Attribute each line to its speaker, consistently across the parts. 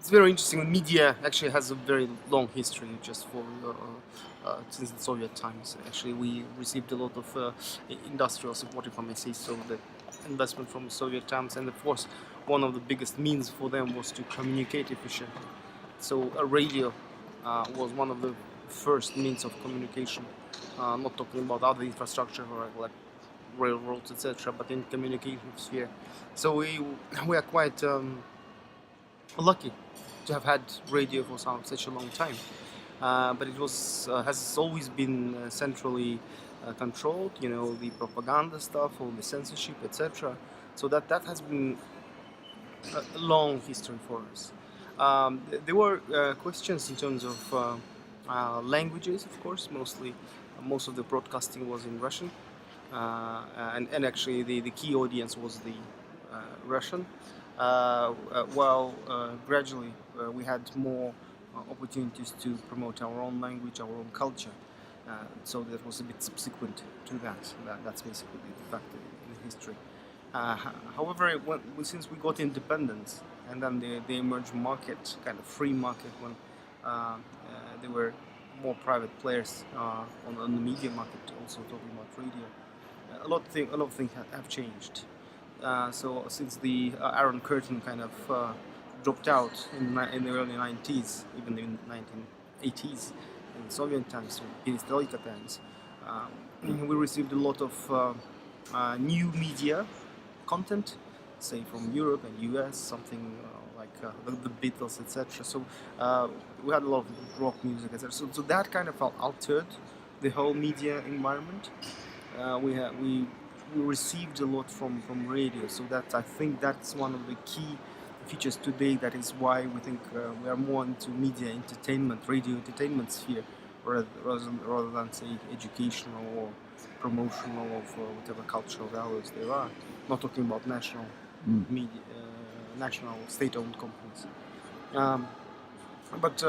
Speaker 1: It's very interesting. Media actually has a very long history, just for since the Soviet times. Actually, we received a lot of industrial support, if I may say so, the investment from Soviet times, and of course, one of the biggest means for them was to communicate efficiently. So a radio was one of the first means of communication. Not talking about other infrastructure or like railroads, etc., but in communication sphere. So we are quite lucky to have had radio for such a long time. But it was has always been centrally controlled. You know, the propaganda stuff, all the censorship, etc. So that has been a long history for us. There were questions in terms of languages, of course. Most of the broadcasting was in Russian, and actually the key audience was the Russian. While gradually we had more opportunities to promote our own language, our own culture. So that was a bit subsequent to that. That's basically the fact in history. However, since we got independence and then the emerged market, kind of free market, when there were more private players on the media market, also talking about radio, a lot of things have changed. So since the Iron Curtain kind of dropped out in the early 90s, even in 1980s, in Soviet times, perestroika times, we received a lot of new media content, say from Europe and US, something like the Beatles, etc. So we had a lot of rock music, etc. So that kind of altered the whole media environment. We received a lot from radio, so that I think that's one of the key features today. That is why we think we are more into media entertainment, radio entertainment sphere, rather than say educational or promotional of whatever cultural values there are. Not talking about national media, national state-owned companies. But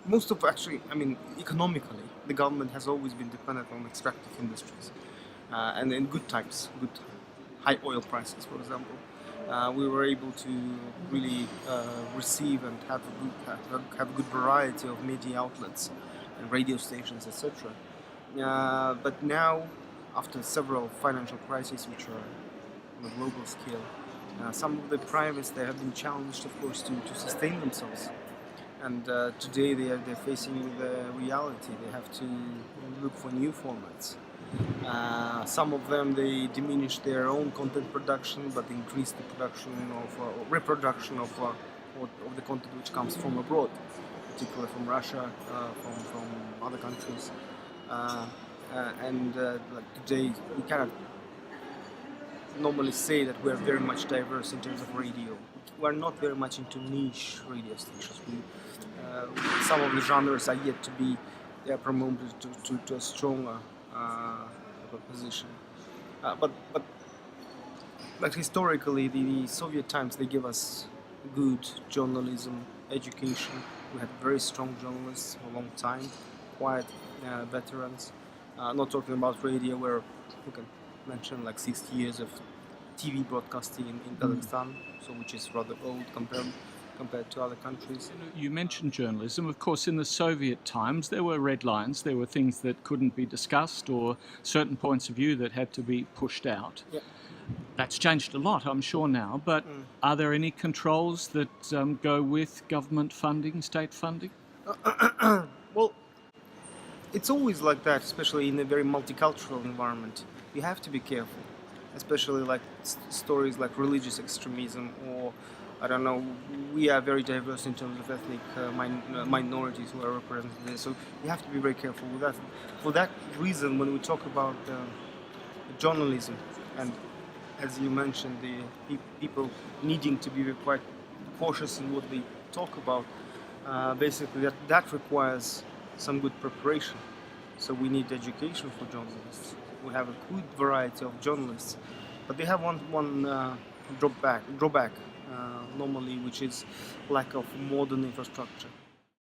Speaker 1: most of actually, I mean, economically, the government has always been dependent on extractive industries, and in good times, good high oil prices, for example, we were able to really receive and have a good variety of media outlets and radio stations, etc. But now, after several financial crises, which are on a global scale, some of the privates, they have been challenged, of course, to sustain themselves. And today they're facing the reality. They have to look for new formats. Some of them, they diminish their own content production, but increase the production of reproduction of the content which comes from abroad, particularly from Russia, from other countries. Like today, we cannot normally say that we're very much diverse in terms of radio. We're not very much into niche radio stations. Some of the genres are yet to be promoted to a stronger position. But historically, the Soviet times, they give us good journalism, education. We had very strong journalists for a long time, quite veterans. Not talking about radio, where we can mention like 60 years of TV broadcasting in Kazakhstan, so which is rather old compared to other countries.
Speaker 2: You mentioned journalism. Of course, in the Soviet times, there were red lines. There were things that couldn't be discussed or certain points of view that had to be pushed out.
Speaker 1: Yeah.
Speaker 2: That's changed a lot, I'm sure, now. But are there any controls that go with government funding, state funding?
Speaker 1: Well, it's always like that, especially in a very multicultural environment. You have to be careful, especially like stories like religious extremism, or I don't know, we are very diverse in terms of ethnic minorities who are represented there, so you have to be very careful with that. For that reason, when we talk about journalism, and as you mentioned, the people needing to be quite cautious in what they talk about, basically that requires some good preparation. So we need education for journalists. We have a good variety of journalists, but they have one drawback normally, which is lack of modern infrastructure.